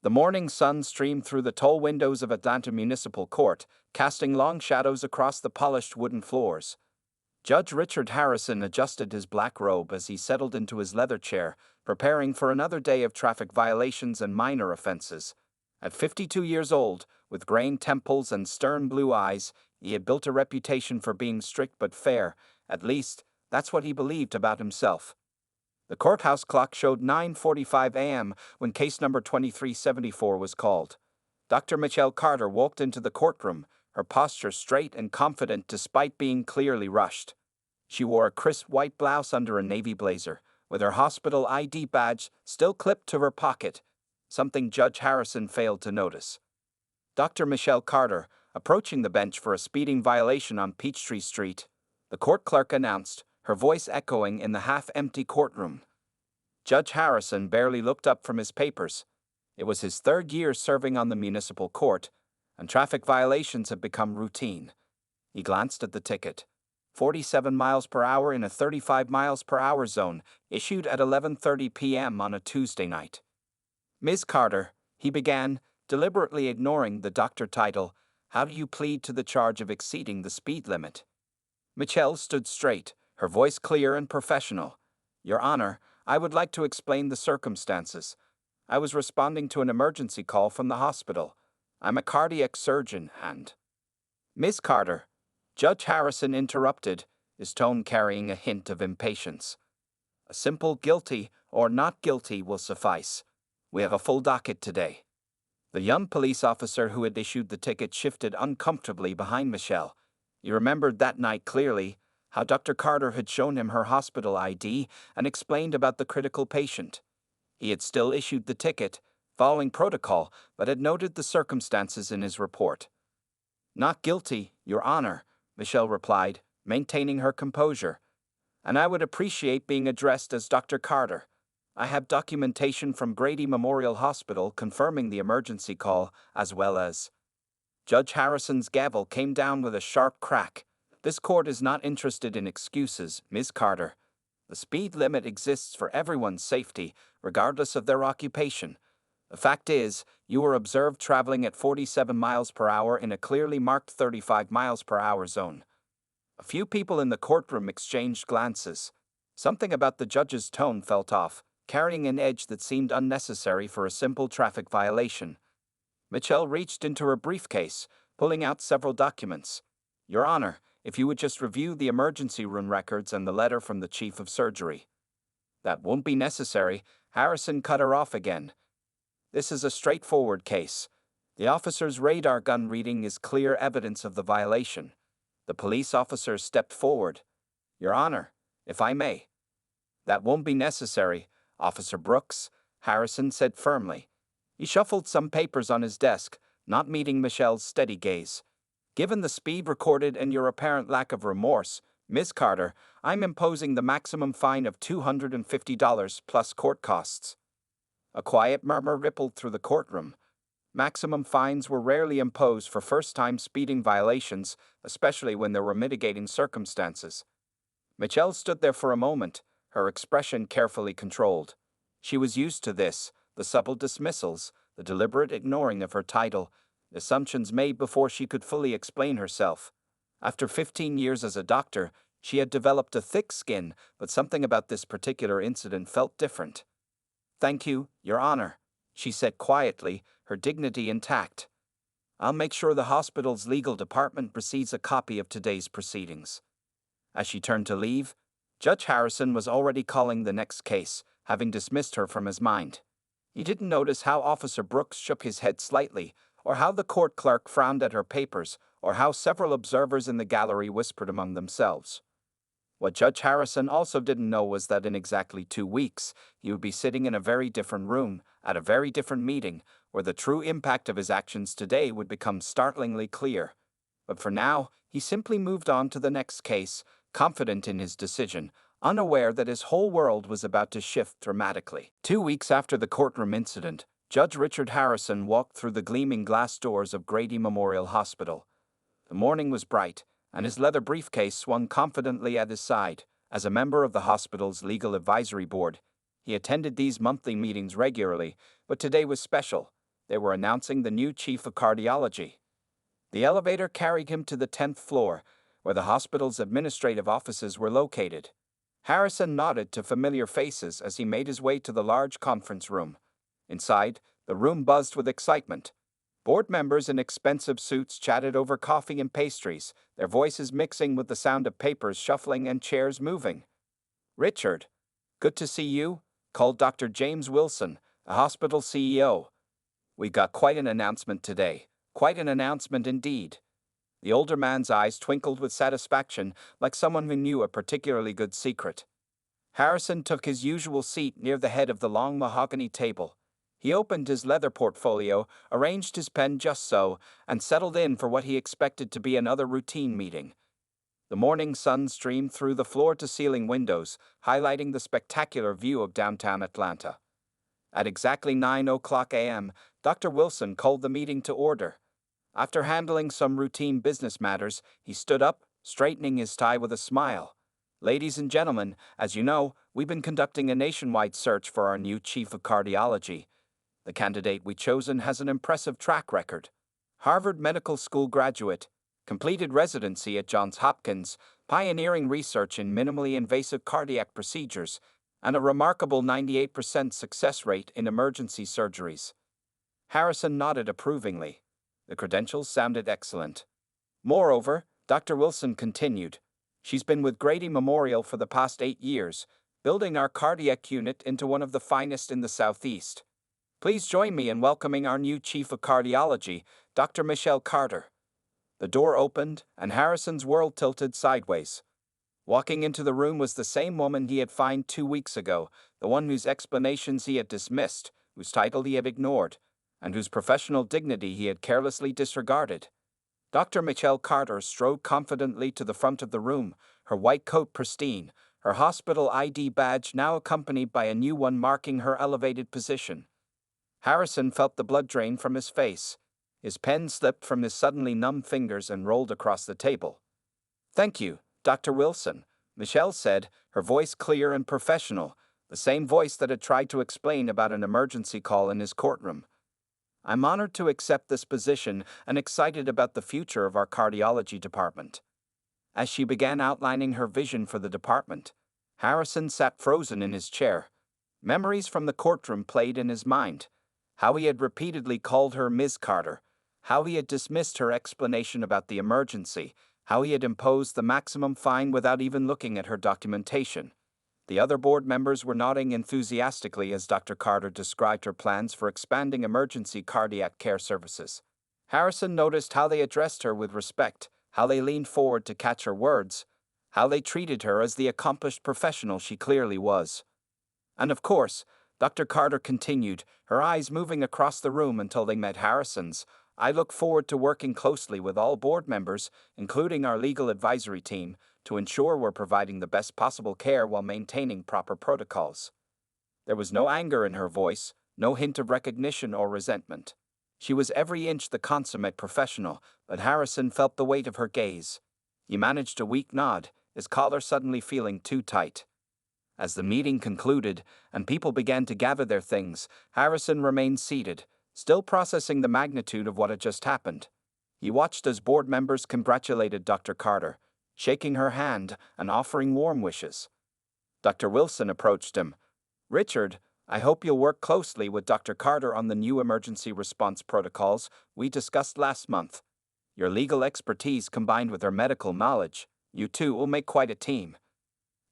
The morning sun streamed through the tall windows of Atlanta Municipal Court, casting long shadows across the polished wooden floors. Judge Richard Harrison adjusted his black robe as he settled into his leather chair, preparing for another day of traffic violations and minor offenses. At 52 years old, with grained temples and stern blue eyes, he had built a reputation for being strict but fair. At least, that's what he believed about himself. The courthouse clock showed 9:45 a.m. when case number 2374 was called. Dr. Michelle Carter walked into the courtroom, her posture straight and confident despite being clearly rushed. She wore a crisp white blouse under a navy blazer, with her hospital ID badge still clipped to her pocket, something Judge Harrison failed to notice. Dr. Michelle Carter, approaching the bench for a speeding violation on Peachtree Street, the court clerk announced, her voice echoing in the half-empty courtroom. Judge Harrison barely looked up from his papers. It was his third year serving on the municipal court, and traffic violations had become routine. He glanced at the ticket. 47 miles per hour in a 35 miles per hour zone, issued at 11:30 p.m. on a Tuesday night. Ms. Carter, he began, deliberately ignoring the doctor title, how do you plead to the charge of exceeding the speed limit? Michelle stood straight, her voice clear and professional. Your Honor, I would like to explain the circumstances. I was responding to an emergency call from the hospital. I'm a cardiac surgeon and... Miss Carter, Judge Harrison interrupted, his tone carrying a hint of impatience. A simple guilty or not guilty will suffice. We have a full docket today. The young police officer who had issued the ticket shifted uncomfortably behind Michelle. He remembered that night clearly, how Dr. Carter had shown him her hospital ID and explained about the critical patient. He had still issued the ticket, following protocol, but had noted the circumstances in his report. Not guilty, Your Honor, Michelle replied, maintaining her composure. And I would appreciate being addressed as Dr. Carter. I have documentation from Grady Memorial Hospital confirming the emergency call, as well as... Judge Harrison's gavel came down with a sharp crack. This court is not interested in excuses, Ms. Carter. The speed limit exists for everyone's safety, regardless of their occupation. The fact is, you were observed traveling at 47 miles per hour in a clearly marked 35 miles per hour zone. A few people in the courtroom exchanged glances. Something about the judge's tone felt off, carrying an edge that seemed unnecessary for a simple traffic violation. Michelle reached into her briefcase, pulling out several documents. Your Honor, if you would just review the emergency room records and the letter from the chief of surgery. That won't be necessary, Harrison cut her off again. This is a straightforward case. The officer's radar gun reading is clear evidence of the violation. The police officer stepped forward. Your Honor, if I may. That won't be necessary, Officer Brooks, Harrison said firmly. He shuffled some papers on his desk, not meeting Michelle's steady gaze. Given the speed recorded and your apparent lack of remorse, Ms. Carter, I'm imposing the maximum fine of $250 plus court costs. A quiet murmur rippled through the courtroom. Maximum fines were rarely imposed for first-time speeding violations, especially when there were mitigating circumstances. Michelle stood there for a moment, her expression carefully controlled. She was used to this, the subtle dismissals, the deliberate ignoring of her title, assumptions made before she could fully explain herself. After 15 years as a doctor, she had developed a thick skin, but something about this particular incident felt different. Thank you, Your Honor, she said quietly, her dignity intact. I'll make sure the hospital's legal department receives a copy of today's proceedings. As she turned to leave, Judge Harrison was already calling the next case, having dismissed her from his mind. He didn't notice how Officer Brooks shook his head slightly, or how the court clerk frowned at her papers, or how several observers in the gallery whispered among themselves. What Judge Harrison also didn't know was that in exactly 2 weeks, he would be sitting in a very different room, at a very different meeting, where the true impact of his actions today would become startlingly clear. But for now, he simply moved on to the next case, confident in his decision, unaware that his whole world was about to shift dramatically. 2 weeks after the courtroom incident, Judge Richard Harrison walked through the gleaming glass doors of Grady Memorial Hospital. The morning was bright, and his leather briefcase swung confidently at his side. As a member of the hospital's legal advisory board, he attended these monthly meetings regularly, but today was special. They were announcing the new chief of cardiology. The elevator carried him to the 10th floor, where the hospital's administrative offices were located. Harrison nodded to familiar faces as he made his way to the large conference room. Inside, the room buzzed with excitement. Board members in expensive suits chatted over coffee and pastries, their voices mixing with the sound of papers shuffling and chairs moving. "Richard, good to see you," called Dr. James Wilson, the hospital CEO. "We got quite an announcement today. Quite an announcement indeed." The older man's eyes twinkled with satisfaction, like someone who knew a particularly good secret. Harrison took his usual seat near the head of the long mahogany table. He opened his leather portfolio, arranged his pen just so, and settled in for what he expected to be another routine meeting. The morning sun streamed through the floor-to-ceiling windows, highlighting the spectacular view of downtown Atlanta. At exactly 9:00 a.m., Dr. Wilson called the meeting to order. After handling some routine business matters, he stood up, straightening his tie with a smile. "Ladies and gentlemen, as you know, we've been conducting a nationwide search for our new chief of cardiology. The candidate we've chosen has an impressive track record. Harvard Medical School graduate, completed residency at Johns Hopkins, pioneering research in minimally invasive cardiac procedures, and a remarkable 98% success rate in emergency surgeries." Harrison nodded approvingly. The credentials sounded excellent. "Moreover," Dr. Wilson continued, "she's been with Grady Memorial for the past 8 years, building our cardiac unit into one of the finest in the Southeast. Please join me in welcoming our new chief of cardiology, Dr. Michelle Carter." The door opened, and Harrison's world tilted sideways. Walking into the room was the same woman he had found 2 weeks ago, the one whose explanations he had dismissed, whose title he had ignored, and whose professional dignity he had carelessly disregarded. Dr. Michelle Carter strode confidently to the front of the room, her white coat pristine, her hospital ID badge now accompanied by a new one marking her elevated position. Harrison felt the blood drain from his face. His pen slipped from his suddenly numb fingers and rolled across the table. "Thank you, Dr. Wilson," Michelle said, her voice clear and professional, the same voice that had tried to explain about an emergency call in his courtroom. "I'm honored to accept this position and excited about the future of our cardiology department." As she began outlining her vision for the department, Harrison sat frozen in his chair. Memories from the courtroom played in his mind. How he had repeatedly called her Ms. Carter, how he had dismissed her explanation about the emergency, how he had imposed the maximum fine without even looking at her documentation. The other board members were nodding enthusiastically as Dr. Carter described her plans for expanding emergency cardiac care services. Harrison noticed how they addressed her with respect, how they leaned forward to catch her words, how they treated her as the accomplished professional she clearly was. "And of course," Dr. Carter continued, her eyes moving across the room until they met Harrison's, "I look forward to working closely with all board members, including our legal advisory team, to ensure we're providing the best possible care while maintaining proper protocols." There was no anger in her voice, no hint of recognition or resentment. She was every inch the consummate professional, but Harrison felt the weight of her gaze. He managed a weak nod, his collar suddenly feeling too tight. As the meeting concluded and people began to gather their things, Harrison remained seated, still processing the magnitude of what had just happened. He watched as board members congratulated Dr. Carter, shaking her hand and offering warm wishes. Dr. Wilson approached him. "Richard, I hope you'll work closely with Dr. Carter on the new emergency response protocols we discussed last month. Your legal expertise combined with her medical knowledge, you two will make quite a team."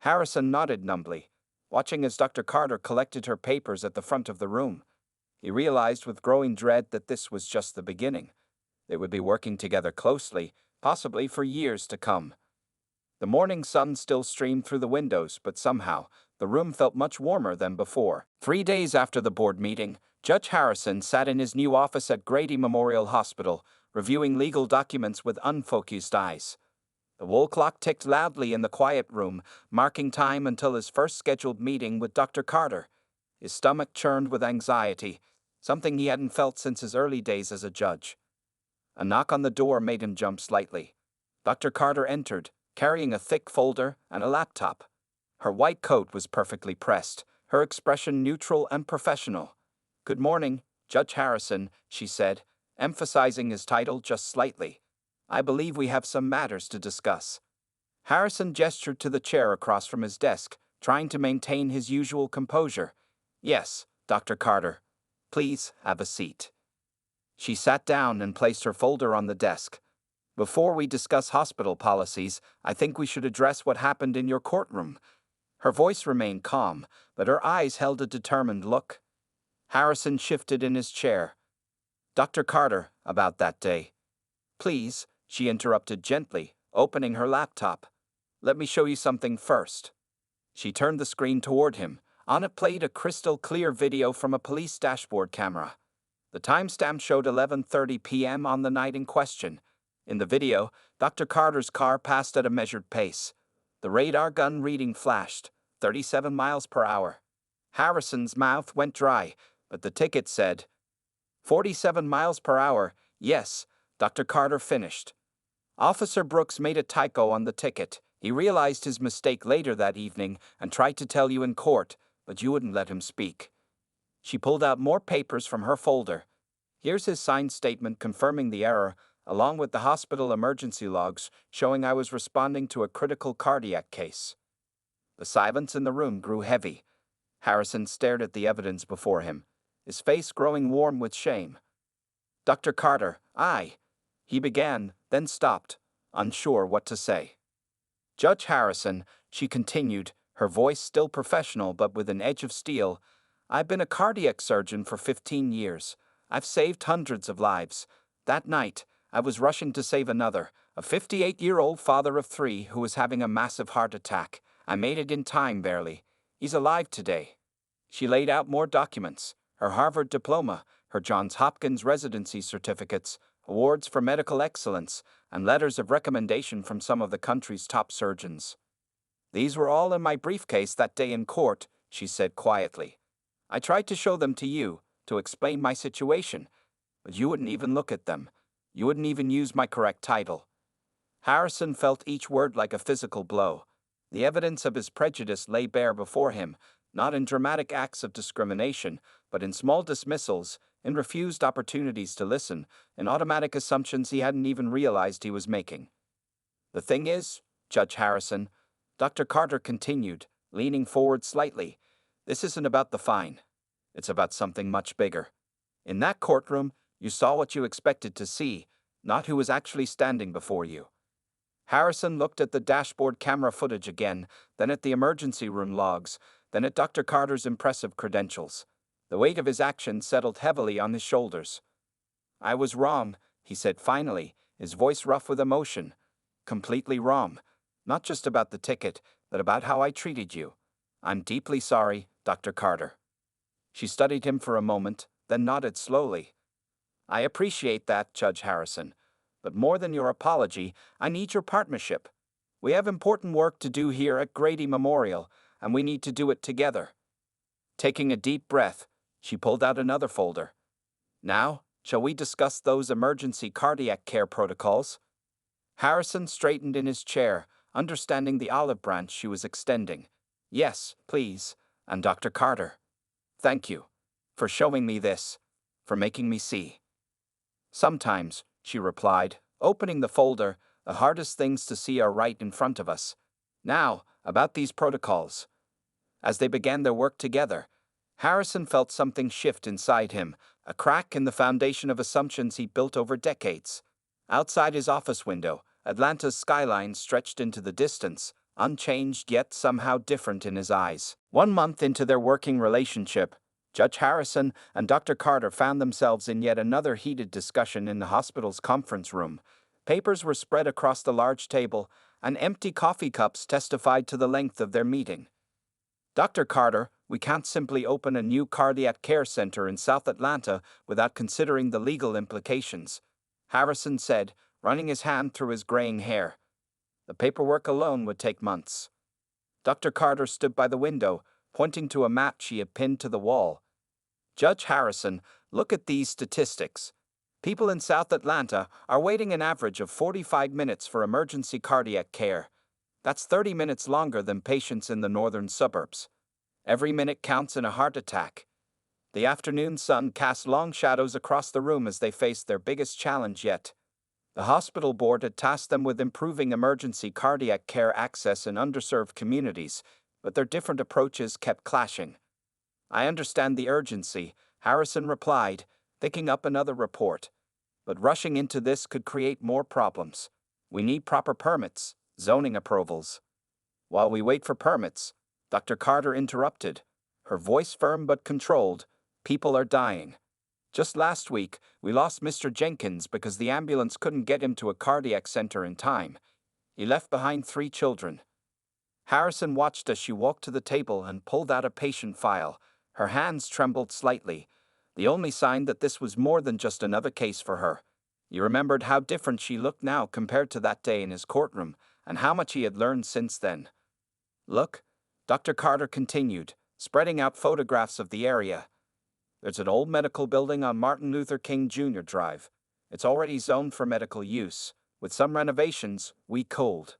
Harrison nodded numbly, watching as Dr. Carter collected her papers at the front of the room. He realized with growing dread that this was just the beginning. They would be working together closely, possibly for years to come. The morning sun still streamed through the windows, but somehow, the room felt much warmer than before. 3 days after the board meeting, Judge Harrison sat in his new office at Grady Memorial Hospital, reviewing legal documents with unfocused eyes. The wall clock ticked loudly in the quiet room, marking time until his first scheduled meeting with Dr. Carter. His stomach churned with anxiety, something he hadn't felt since his early days as a judge. A knock on the door made him jump slightly. Dr. Carter entered, carrying a thick folder and a laptop. Her white coat was perfectly pressed, her expression neutral and professional. "Good morning, Judge Harrison, she said, emphasizing his title just slightly. I believe we have some matters to discuss. Harrison gestured to the chair across from his desk, trying to maintain his usual composure. Yes, Dr. Carter. Please have a seat. She sat down and placed her folder on the desk. Before we discuss hospital policies, I think we should address what happened in your courtroom. Her voice remained calm, but her eyes held a determined look. Harrison shifted in his chair. Dr. Carter, about that day. Please, she interrupted gently, opening her laptop. Let me show you something first. She turned the screen toward him. On it played a crystal-clear video from a police dashboard camera. The timestamp showed 11:30 p.m. on the night in question. In the video, Dr. Carter's car passed at a measured pace. The radar gun reading flashed, 37 miles per hour. Harrison's mouth went dry, but the ticket said, 47 miles per hour, yes, Dr. Carter finished. Officer Brooks made a typo on the ticket. He realized his mistake later that evening and tried to tell you in court, but you wouldn't let him speak. She pulled out more papers from her folder. Here's his signed statement confirming the error, along with the hospital emergency logs showing I was responding to a critical cardiac case. The silence in the room grew heavy. Harrison stared at the evidence before him, his face growing warm with shame. Dr. Carter, he began, then stopped, unsure what to say. Judge Harrison, she continued, her voice still professional but with an edge of steel, I've been a cardiac surgeon for 15 years. I've saved hundreds of lives. That night, I was rushing to save another, a 58-year-old father of 3 who was having a massive heart attack. I made it in time, barely. He's alive today. She laid out more documents, her Harvard diploma, her Johns Hopkins residency certificates, awards for medical excellence, and letters of recommendation from some of the country's top surgeons. These were all in my briefcase that day in court, she said quietly. I tried to show them to you, to explain my situation, but you wouldn't even look at them. You wouldn't even use my correct title. Harrison felt each word like a physical blow. The evidence of his prejudice lay bare before him, not in dramatic acts of discrimination, but in small dismissals, in refused opportunities to listen, in automatic assumptions he hadn't even realized he was making. The thing is, Judge Harrison, Dr. Carter continued, leaning forward slightly, this isn't about the fine. It's about something much bigger. In that courtroom, you saw what you expected to see, not who was actually standing before you. Harrison looked at the dashboard camera footage again, then at the emergency room logs, then at Dr. Carter's impressive credentials. The weight of his actions settled heavily on his shoulders. I was wrong, he said finally, his voice rough with emotion. Completely wrong. Not just about the ticket, but about how I treated you. I'm deeply sorry, Dr. Carter. She studied him for a moment, then nodded slowly. I appreciate that, Judge Harrison. But more than your apology, I need your partnership. We have important work to do here at Grady Memorial, and we need to do it together. Taking a deep breath, she pulled out another folder. Now, shall we discuss those emergency cardiac care protocols? Harrison straightened in his chair, understanding the olive branch she was extending. Yes, please, and Dr. Carter. Thank you. For showing me this. For making me see. Sometimes, she replied, opening the folder, the hardest things to see are right in front of us. Now, about these protocols. As they began their work together, Harrison felt something shift inside him, a crack in the foundation of assumptions he built over decades. Outside his office window, Atlanta's skyline stretched into the distance, unchanged yet somehow different in his eyes. 1 month into their working relationship, Judge Harrison and Dr. Carter found themselves in yet another heated discussion in the hospital's conference room. Papers were spread across the large table, and empty coffee cups testified to the length of their meeting. Dr. Carter, we can't simply open a new cardiac care center in South Atlanta without considering the legal implications, Harrison said, running his hand through his graying hair. The paperwork alone would take months. Dr. Carter stood by the window, pointing to a map she had pinned to the wall. Judge Harrison, look at these statistics. People in South Atlanta are waiting an average of 45 minutes for emergency cardiac care. That's 30 minutes longer than patients in the northern suburbs. Every minute counts in a heart attack. The afternoon sun cast long shadows across the room as they faced their biggest challenge yet. The hospital board had tasked them with improving emergency cardiac care access in underserved communities, but their different approaches kept clashing. "I understand the urgency," Harrison replied, picking up another report. "But rushing into this could create more problems. We need proper permits, zoning approvals." "While we wait for permits," Dr. Carter interrupted, her voice firm but controlled, "people are dying. Just last week, we lost Mr. Jenkins because the ambulance couldn't get him to a cardiac center in time. He left behind 3 children." Harrison watched as she walked to the table and pulled out a patient file. Her hands trembled slightly, the only sign that this was more than just another case for her. He remembered how different she looked now compared to that day in his courtroom, and how much he had learned since then. "Look," Dr. Carter continued, spreading out photographs of the area. "There's an old medical building on Martin Luther King Jr. Drive. It's already zoned for medical use. With some renovations, we could."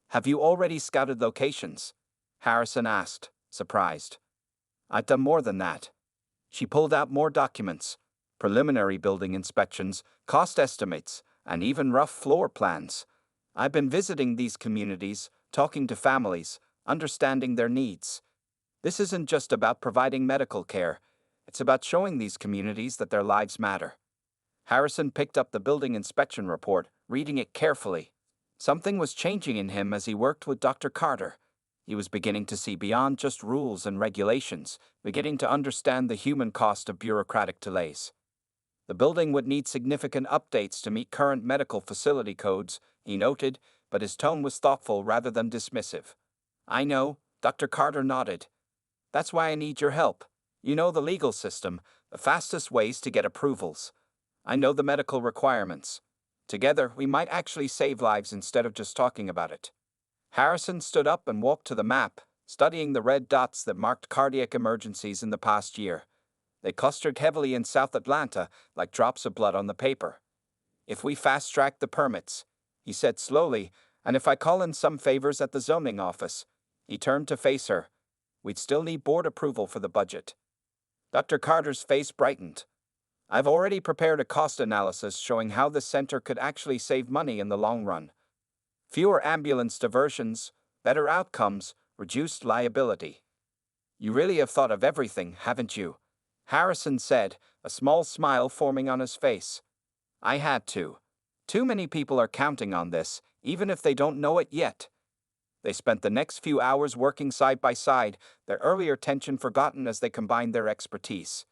"Have you already scouted locations?" Harrison asked, surprised. "I've done more than that." She pulled out more documents: preliminary building inspections, cost estimates, and even rough floor plans. "I've been visiting these communities, talking to families, understanding their needs. This isn't just about providing medical care. It's about showing these communities that their lives matter." Harrison picked up the building inspection report, reading it carefully. Something was changing in him as he worked with Dr. Carter. He was beginning to see beyond just rules and regulations, beginning to understand the human cost of bureaucratic delays. The building would need significant updates to meet current medical facility codes, he noted, but his tone was thoughtful rather than dismissive. "I know," Dr. Carter nodded. "That's why I need your help. You know the legal system, the fastest ways to get approvals. I know the medical requirements. Together, we might actually save lives instead of just talking about it." Harrison stood up and walked to the map, studying the red dots that marked cardiac emergencies in the past year. They clustered heavily in South Atlanta, like drops of blood on the paper. "If we fast-track the permits," he said slowly, "and if I call in some favors at the zoning office," he turned to face her, "we'd still need board approval for the budget." Dr. Carter's face brightened. "I've already prepared a cost analysis showing how this center could actually save money in the long run. Fewer ambulance diversions, better outcomes, reduced liability." "You really have thought of everything, haven't you?" Harrison said, a small smile forming on his face. "I had to. Too many people are counting on this, even if they don't know it yet." They spent the next few hours working side by side, their earlier tension forgotten as they combined their expertise.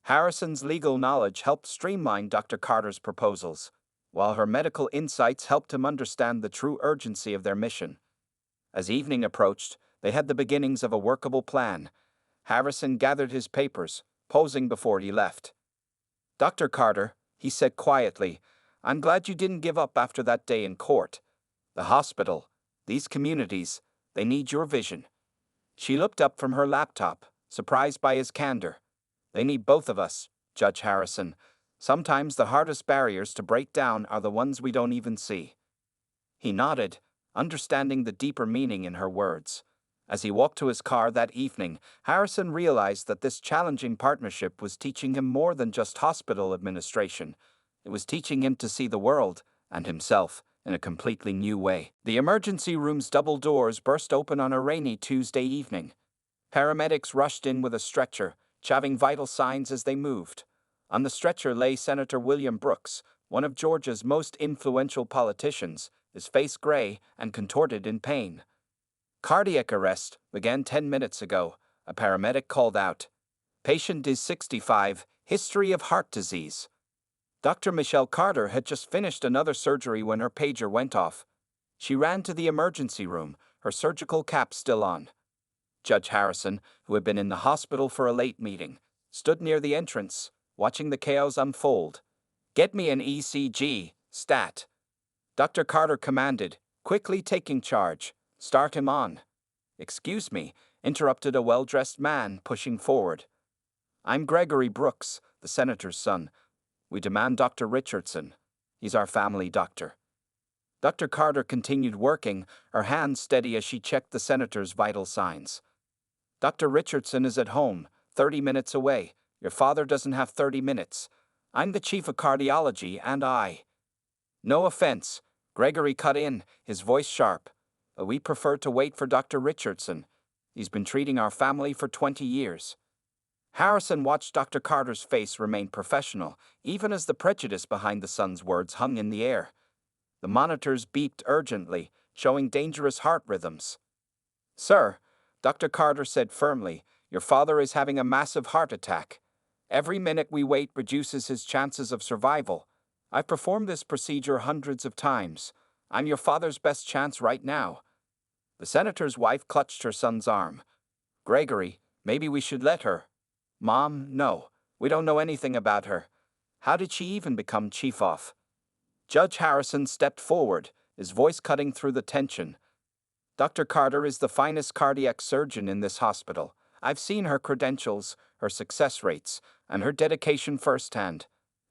Harrison's legal knowledge helped streamline Dr. Carter's proposals, while her medical insights helped him understand the true urgency of their mission. As evening approached, they had the beginnings of a workable plan. Harrison gathered his papers, posing before he left. "Dr. Carter," he said quietly, "I'm glad you didn't give up after that day in court. The hospital, these communities, they need your vision." She looked up from her laptop, surprised by his candor. "They need both of us, Judge Harrison. Sometimes the hardest barriers to break down are the ones we don't even see." He nodded, understanding the deeper meaning in her words. As he walked to his car that evening, Harrison realized that this challenging partnership was teaching him more than just hospital administration. It was teaching him to see the world, and himself, in a completely new way. The emergency room's double doors burst open on a rainy Tuesday evening. Paramedics rushed in with a stretcher, chaving vital signs as they moved. On the stretcher lay Senator William Brooks, one of Georgia's most influential politicians, his face gray and contorted in pain. "Cardiac arrest began 10 minutes ago," a paramedic called out. "Patient is 65, history of heart disease." Dr. Michelle Carter had just finished another surgery when her pager went off. She ran to the emergency room, her surgical cap still on. Judge Harrison, who had been in the hospital for a late meeting, stood near the entrance, watching the chaos unfold. "Get me an ECG, stat," Dr. Carter commanded, quickly taking charge. "Start him on." "Excuse me," interrupted a well-dressed man, pushing forward. "I'm Gregory Brooks, the senator's son. We demand Dr. Richardson. He's our family doctor." Dr. Carter continued working, her hands steady as she checked the senator's vital signs. "Dr. Richardson is at home, 30 minutes away. Your father doesn't have 30 minutes. I'm the chief of cardiology, and I. No offense, Gregory cut in, his voice sharp. But we prefer to wait for Dr. Richardson. He's been treating our family for 20 years. Harrison watched Dr. Carter's face remain professional, even as the prejudice behind the son's words hung in the air. The monitors beeped urgently, showing dangerous heart rhythms. Sir, Dr. Carter said firmly, your father is having a massive heart attack. Every minute we wait reduces his chances of survival. I've performed this procedure hundreds of times. I'm your father's best chance right now. The senator's wife clutched her son's arm. Gregory, maybe we should let her. Mom, no. We don't know anything about her. How did she even become chief of? Judge Harrison stepped forward, his voice cutting through the tension. Dr. Carter is the finest cardiac surgeon in this hospital. I've seen her credentials, her success rates, and her dedication firsthand.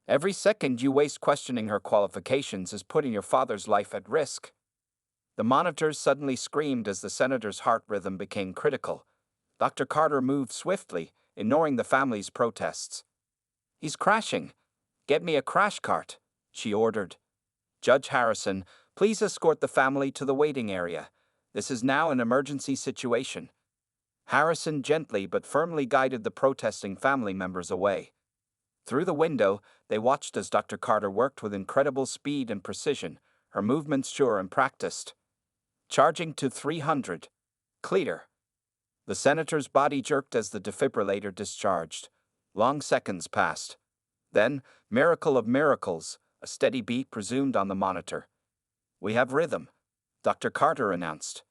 Every second you waste questioning her qualifications is putting your father's life at risk. The monitors suddenly screamed as the senator's heart rhythm became critical. Dr. Carter moved swiftly, ignoring the family's protests. He's crashing. Get me a crash cart, she ordered. Judge Harrison, please escort the family to the waiting area. This is now an emergency situation. Harrison gently but firmly guided the protesting family members away. Through the window, they watched as Dr. Carter worked with incredible speed and precision, her movements sure and practiced. Charging to 300. Clear. The senator's body jerked as the defibrillator discharged. Long seconds passed. Then, miracle of miracles, a steady beat resumed on the monitor. We have rhythm, Dr. Carter announced.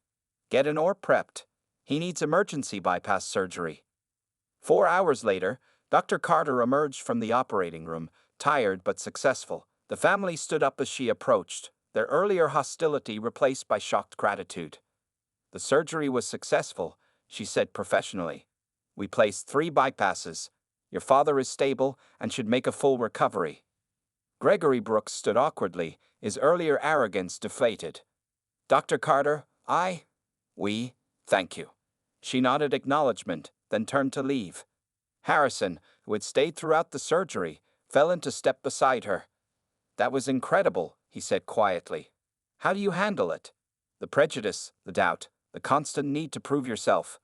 Get an oar prepped. He needs emergency bypass surgery. 4 hours later, Dr. Carter emerged from the operating room, tired but successful. The family stood up as she approached, their earlier hostility replaced by shocked gratitude. The surgery was successful, she said professionally. We placed 3 bypasses. Your father is stable and should make a full recovery. Gregory Brooks stood awkwardly, his earlier arrogance deflated. Dr. Carter, we, thank you. She nodded acknowledgement, then turned to leave. Harrison, who had stayed throughout the surgery, fell into step beside her. That was incredible, he said quietly. How do you handle it? The prejudice, the doubt, the constant need to prove yourself.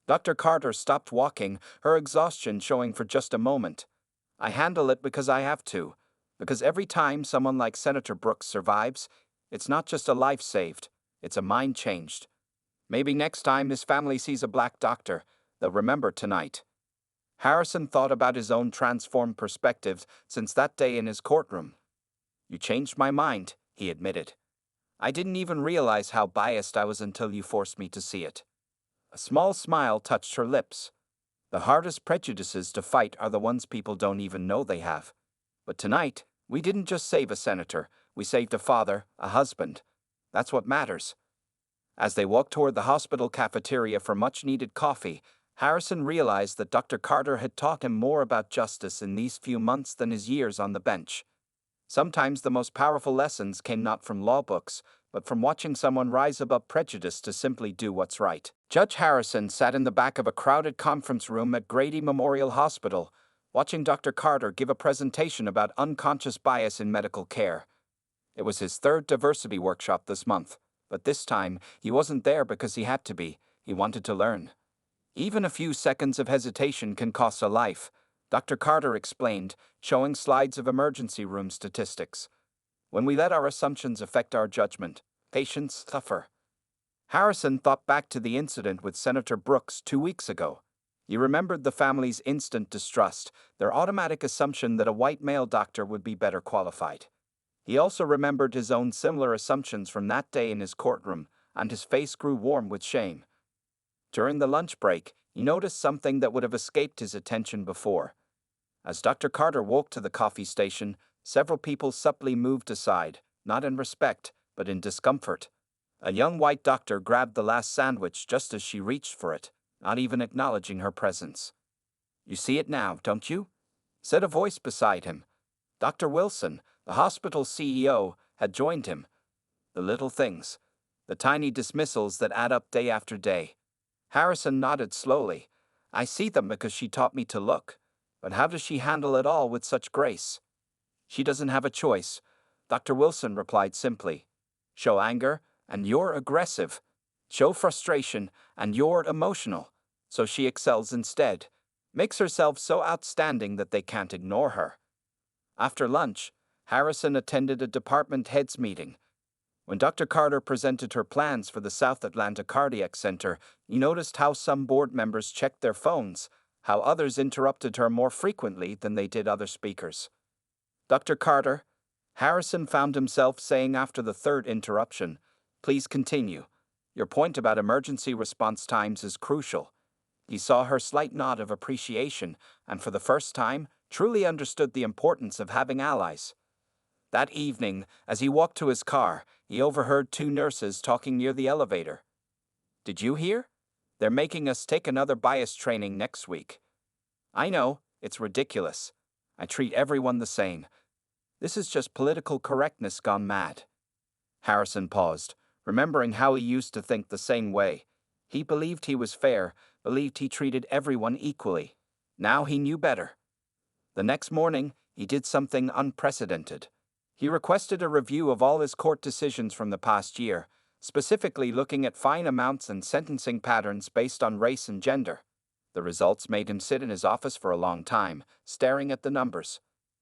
Dr. Carter stopped walking, her exhaustion showing for just a moment. I handle it because I have to. Because every time someone like Senator Brooks survives, it's not just a life saved, it's a mind changed. Maybe next time his family sees a black doctor, they'll remember tonight. Harrison thought about his own transformed perspectives since that day in his courtroom. You changed my mind, he admitted. I didn't even realize how biased I was until you forced me to see it. A small smile touched her lips. The hardest prejudices to fight are the ones people don't even know they have. But tonight, we didn't just save a senator, we saved a father, a husband. That's what matters. As they walked toward the hospital cafeteria for much-needed coffee, Harrison realized that Dr. Carter had taught him more about justice in these few months than his years on the bench. Sometimes the most powerful lessons came not from law books, but from watching someone rise above prejudice to simply do what's right. Judge Harrison sat in the back of a crowded conference room at Grady Memorial Hospital, watching Dr. Carter give a presentation about unconscious bias in medical care. It was his 3rd diversity workshop this month, but this time he wasn't there because he had to be. He wanted to learn. Even a few seconds of hesitation can cost a life, Dr. Carter explained, showing slides of emergency room statistics. When we let our assumptions affect our judgment, patients suffer. Harrison thought back to the incident with Senator Brooks 2 weeks ago. He remembered the family's instant distrust, their automatic assumption that a white male doctor would be better qualified. He also remembered his own similar assumptions from that day in his courtroom, and his face grew warm with shame. During the lunch break, he noticed something that would have escaped his attention before. As Dr. Carter walked to the coffee station, several people subtly moved aside, not in respect, but in discomfort. A young white doctor grabbed the last sandwich just as she reached for it, not even acknowledging her presence. You see it now, don't you? Said a voice beside him. Dr. Wilson, the hospital's CEO, had joined him. The little things. The tiny dismissals that add up day after day. Harrison nodded slowly. I see them because she taught me to look. but how does she handle it all with such grace? She doesn't have a choice, Dr. Wilson replied simply. Show anger, and you're aggressive. Show frustration, and you're emotional. So she excels instead. Makes herself so outstanding that they can't ignore her. After lunch, Harrison attended a department heads meeting. When Dr. Carter presented her plans for the South Atlanta Cardiac Center, he noticed how some board members checked their phones, how others interrupted her more frequently than they did other speakers. Dr. Carter, Harrison found himself saying after the third interruption, please continue. Your point about emergency response times is crucial. He saw her slight nod of appreciation and for the first time truly understood the importance of having allies. That evening, as he walked to his car, he overheard two nurses talking near the elevator. Did you hear? They're making us take another bias training next week. I know, it's ridiculous. I treat everyone the same. This is just political correctness gone mad. Harrison paused, remembering how he used to think the same way. He believed he was fair, believed he treated everyone equally. Now he knew better. The next morning, he did something unprecedented. He requested a review of all his court decisions from the past year, specifically looking at fine amounts and sentencing patterns based on race and gender. The results made him sit in his office for a long time, staring at the numbers.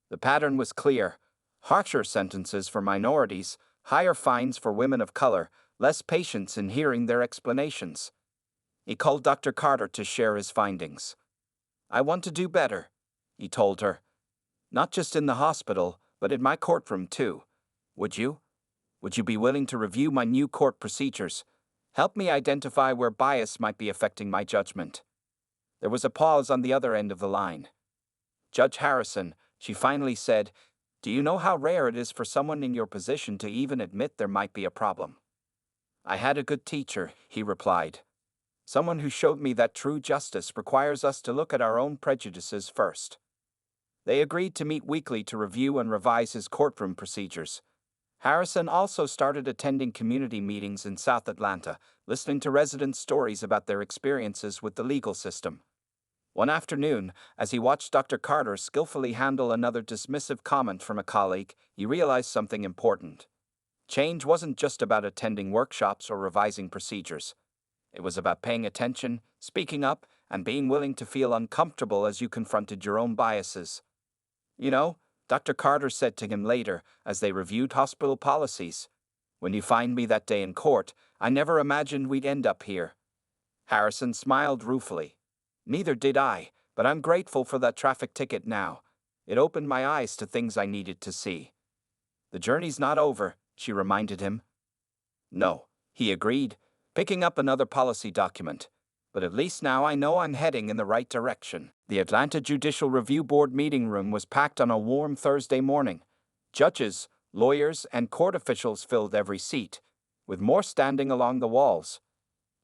The pattern was clear: harsher sentences for minorities, higher fines for women of color, less patience in hearing their explanations. He called Dr. Carter to share his findings. I want to do better, he told her. Not just in the hospital, but in my courtroom too. Would you? Would you be willing to review my new court procedures? Help me identify where bias might be affecting my judgment. There was a pause on the other end of the line. Judge Harrison, she finally said, do you know how rare it is for someone in your position to even admit there might be a problem? I had a good teacher, he replied. Someone who showed me that true justice requires us to look at our own prejudices first. They agreed to meet weekly to review and revise his courtroom procedures. Harrison also started attending community meetings in South Atlanta, listening to residents' stories about their experiences with the legal system. One afternoon, as he watched Dr. Carter skillfully handle another dismissive comment from a colleague, he realized something important. Change wasn't just about attending workshops or revising procedures. It was about paying attention, speaking up, and being willing to feel uncomfortable as you confronted your own biases. You know, Dr. Carter said to him later, as they reviewed hospital policies, when you find me that day in court, I never imagined we'd end up here. Harrison smiled ruefully. Neither did I, but I'm grateful for that traffic ticket now. It opened my eyes to things I needed to see. The journey's not over, she reminded him. No, he agreed, picking up another policy document. But at least now I know I'm heading in the right direction. The Atlanta Judicial Review Board meeting room was packed on a warm Thursday morning. Judges, lawyers, and court officials filled every seat, with more standing along the walls.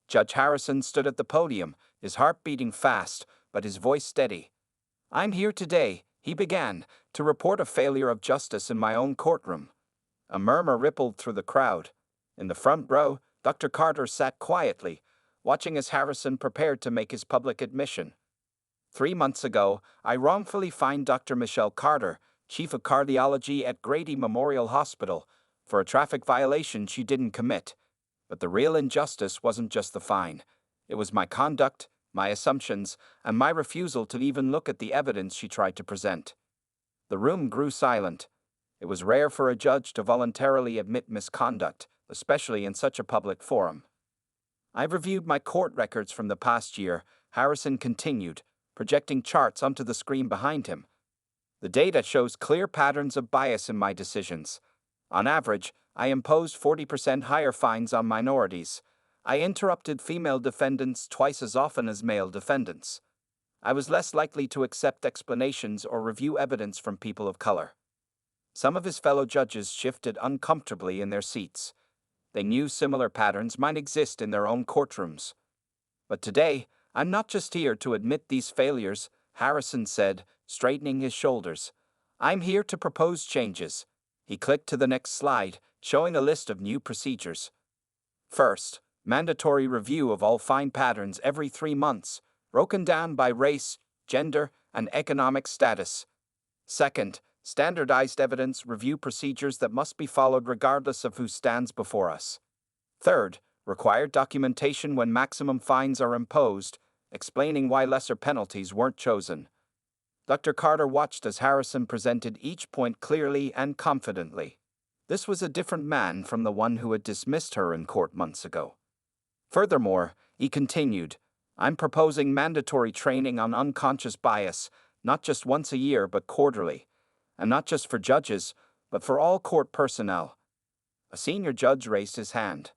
Judge Harrison stood at the podium, his heart beating fast, but his voice steady. I'm here today, he began, to report a failure of justice in my own courtroom. A murmur rippled through the crowd. In the front row, Dr. Carter sat quietly, watching as Harrison prepared to make his public admission. 3 months ago, I wrongfully fined Dr. Michelle Carter, Chief of Cardiology at Grady Memorial Hospital, for a traffic violation she didn't commit. But the real injustice wasn't just the fine. It was my conduct, my assumptions, and my refusal to even look at the evidence she tried to present. The room grew silent. It was rare for a judge to voluntarily admit misconduct, especially in such a public forum. I've reviewed my court records from the past year, Harrison continued, projecting charts onto the screen behind him. The data shows clear patterns of bias in my decisions. On average, I imposed 40% higher fines on minorities. I interrupted female defendants twice as often as male defendants. I was less likely to accept explanations or review evidence from people of color. Some of his fellow judges shifted uncomfortably in their seats. They knew similar patterns might exist in their own courtrooms. But today, I'm not just here to admit these failures, Harrison said, straightening his shoulders. I'm here to propose changes. He clicked to the next slide, showing a list of new procedures. First, mandatory review of all fine patterns every 3 months, broken down by race, gender, and economic status. Second, standardized evidence review procedures that must be followed regardless of who stands before us. Third, required documentation when maximum fines are imposed, explaining why lesser penalties weren't chosen. Dr. Carter watched as Harrison presented each point clearly and confidently. This was a different man from the one who had dismissed her in court months ago. Furthermore, he continued, I'm proposing mandatory training on unconscious bias, not just once a year but quarterly, and not just for judges, but for all court personnel. A senior judge raised his hand.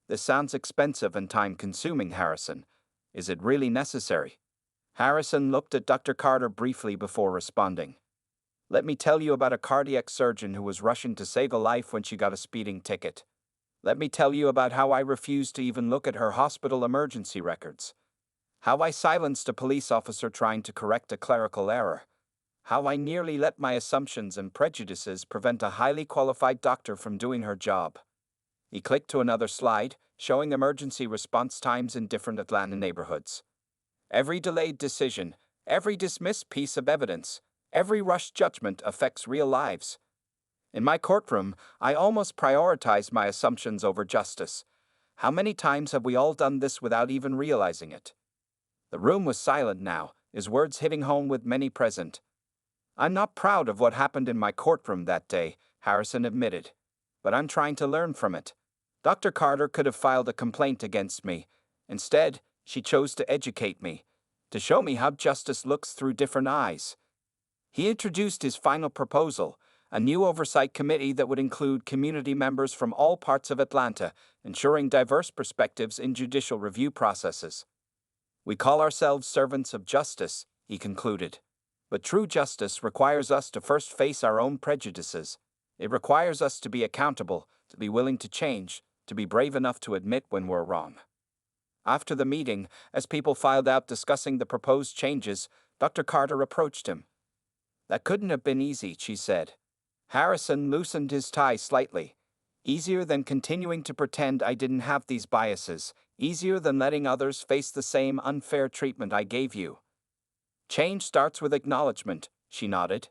This sounds expensive and time-consuming, Harrison. Is it really necessary? Harrison looked at Dr. Carter briefly before responding. Let me tell you about a cardiac surgeon who was rushing to save a life when she got a speeding ticket. Let me tell you about how I refused to even look at her hospital emergency records. How I silenced a police officer trying to correct a clerical error. How I nearly let my assumptions and prejudices prevent a highly qualified doctor from doing her job. He clicked to another slide, showing emergency response times in different Atlanta neighborhoods. Every delayed decision, every dismissed piece of evidence, every rushed judgment affects real lives. In my courtroom, I almost prioritize my assumptions over justice. How many times have we all done this without even realizing it? The room was silent now, his words hitting home with many present. I'm not proud of what happened in my courtroom that day, Harrison admitted. But I'm trying to learn from it. Dr. Carter could have filed a complaint against me. Instead, she chose to educate me, to show me how justice looks through different eyes. He introduced his final proposal, a new oversight committee that would include community members from all parts of Atlanta, ensuring diverse perspectives in judicial review processes. We call ourselves servants of justice, he concluded. But true justice requires us to first face our own prejudices. It requires us to be accountable, to be willing to change, to be brave enough to admit when we're wrong. After the meeting, as people filed out discussing the proposed changes, Dr. Carter approached him. That couldn't have been easy, she said. Harrison loosened his tie slightly. Easier than continuing to pretend I didn't have these biases, easier than letting others face the same unfair treatment I gave you. Change starts with acknowledgement, she nodded.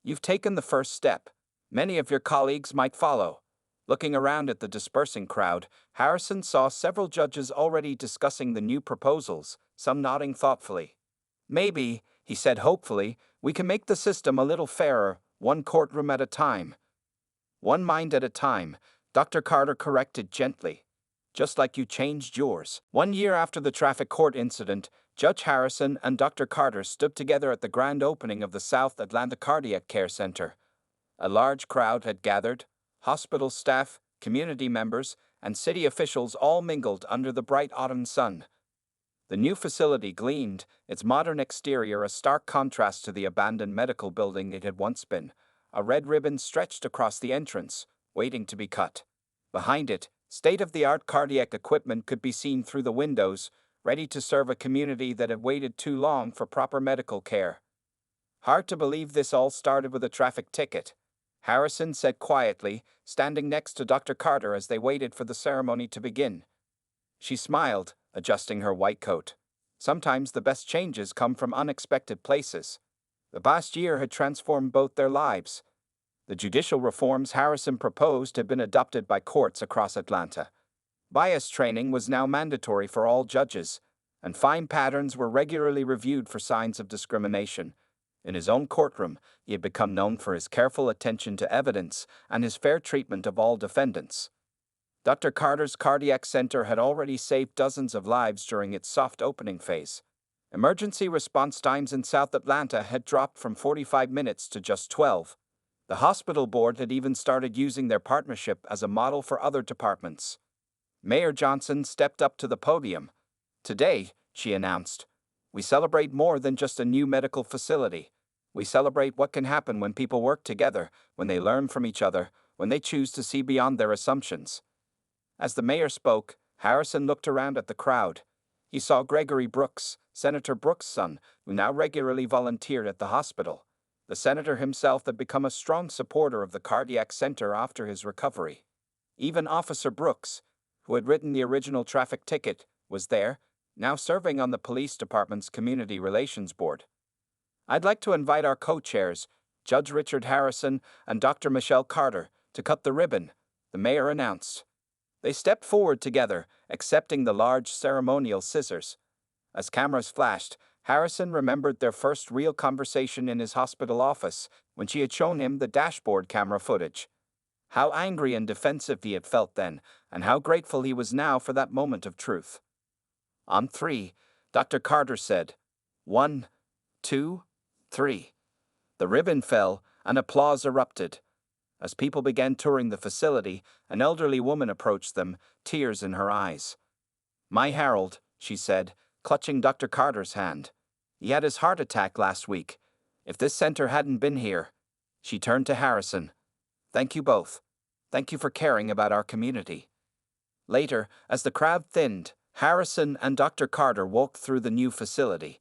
You've taken the first step. Many of your colleagues might follow. Looking around at the dispersing crowd, Harrison saw several judges already discussing the new proposals, some nodding thoughtfully. Maybe, he said hopefully, we can make the system a little fairer, one courtroom at a time. One mind at a time, Dr. Carter corrected gently. Just like you changed yours. 1 year after the traffic court incident, Judge Harrison and Dr. Carter stood together at the grand opening of the South Atlanta Cardiac Care Center. A large crowd had gathered, hospital staff, community members, and city officials all mingled under the bright autumn sun. The new facility gleamed, its modern exterior a stark contrast to the abandoned medical building it had once been. A red ribbon stretched across the entrance, waiting to be cut. Behind it, state-of-the-art cardiac equipment could be seen through the windows, ready to serve a community that had waited too long for proper medical care. Hard to believe this all started with a traffic ticket, Harrison said quietly, standing next to Dr. Carter as they waited for the ceremony to begin. She smiled, adjusting her white coat. Sometimes the best changes come from unexpected places. The past year had transformed both their lives. The judicial reforms Harrison proposed had been adopted by courts across Atlanta. Bias training was now mandatory for all judges, and fine patterns were regularly reviewed for signs of discrimination. In his own courtroom, he had become known for his careful attention to evidence and his fair treatment of all defendants. Dr. Carter's cardiac center had already saved dozens of lives during its soft opening phase. Emergency response times in South Atlanta had dropped from 45 minutes to just 12. The hospital board had even started using their partnership as a model for other departments. Mayor Johnson stepped up to the podium. Today, she announced, we celebrate more than just a new medical facility. We celebrate what can happen when people work together, when they learn from each other, when they choose to see beyond their assumptions. As the mayor spoke, Harrison looked around at the crowd. He saw Gregory Brooks, Senator Brooks' son, who now regularly volunteered at the hospital. The senator himself had become a strong supporter of the cardiac center after his recovery. Even Officer Brooks, who had written the original traffic ticket, was there, now serving on the police department's community relations board. I'd like to invite our co-chairs, Judge Richard Harrison and Dr. Michelle Carter, to cut the ribbon, the mayor announced. They stepped forward together, accepting the large ceremonial scissors. As cameras flashed, Harrison remembered their first real conversation in his hospital office when she had shown him the dashboard camera footage. How angry and defensive he had felt then, and how grateful he was now for that moment of truth. On three, Dr. Carter said, 1, 2, 3. The ribbon fell, and applause erupted. As people began touring the facility, an elderly woman approached them, tears in her eyes. "My Harold," she said, clutching Dr. Carter's hand. "He had his heart attack last week. If this center hadn't been here." She turned to Harrison. "Thank you both. Thank you for caring about our community." Later, as the crowd thinned, Harrison and Dr. Carter walked through the new facility.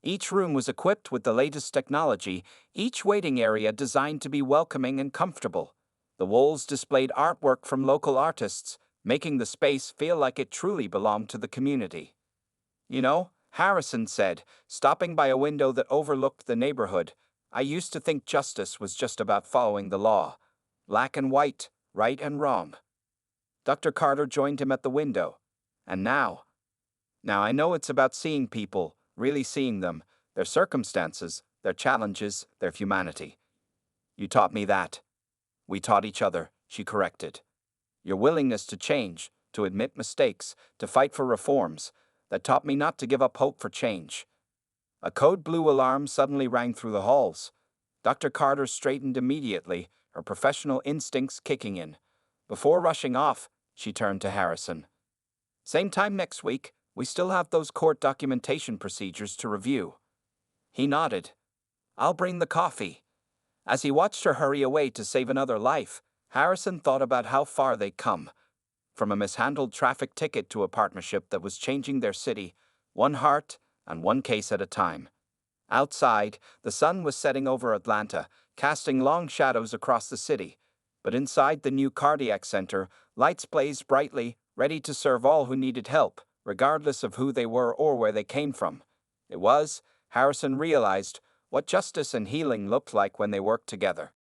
Each room was equipped with the latest technology, each waiting area designed to be welcoming and comfortable. The walls displayed artwork from local artists, making the space feel like it truly belonged to the community. "You know," Harrison said, stopping by a window that overlooked the neighborhood, "I used to think justice was just about following the law. Black and white, right and wrong." Dr. Carter joined him at the window. "And now I know it's about seeing people, really seeing them, their circumstances, their challenges, their humanity." "You taught me that." "We taught each other," she corrected. "Your willingness to change, to admit mistakes, to fight for reforms, that taught me not to give up hope for change." A code blue alarm suddenly rang through the halls. Dr. Carter straightened immediately, her professional instincts kicking in. Before rushing off, she turned to Harrison. "Same time next week, we still have those court documentation procedures to review." He nodded. "I'll bring the coffee." As he watched her hurry away to save another life, Harrison thought about how far they'd come. From a mishandled traffic ticket to a partnership that was changing their city, one heart and one case at a time. Outside, the sun was setting over Atlanta, casting long shadows across the city. But inside the new cardiac center, lights blazed brightly, ready to serve all who needed help, regardless of who they were or where they came from. It was, Harrison realized, what justice and healing looked like when they worked together.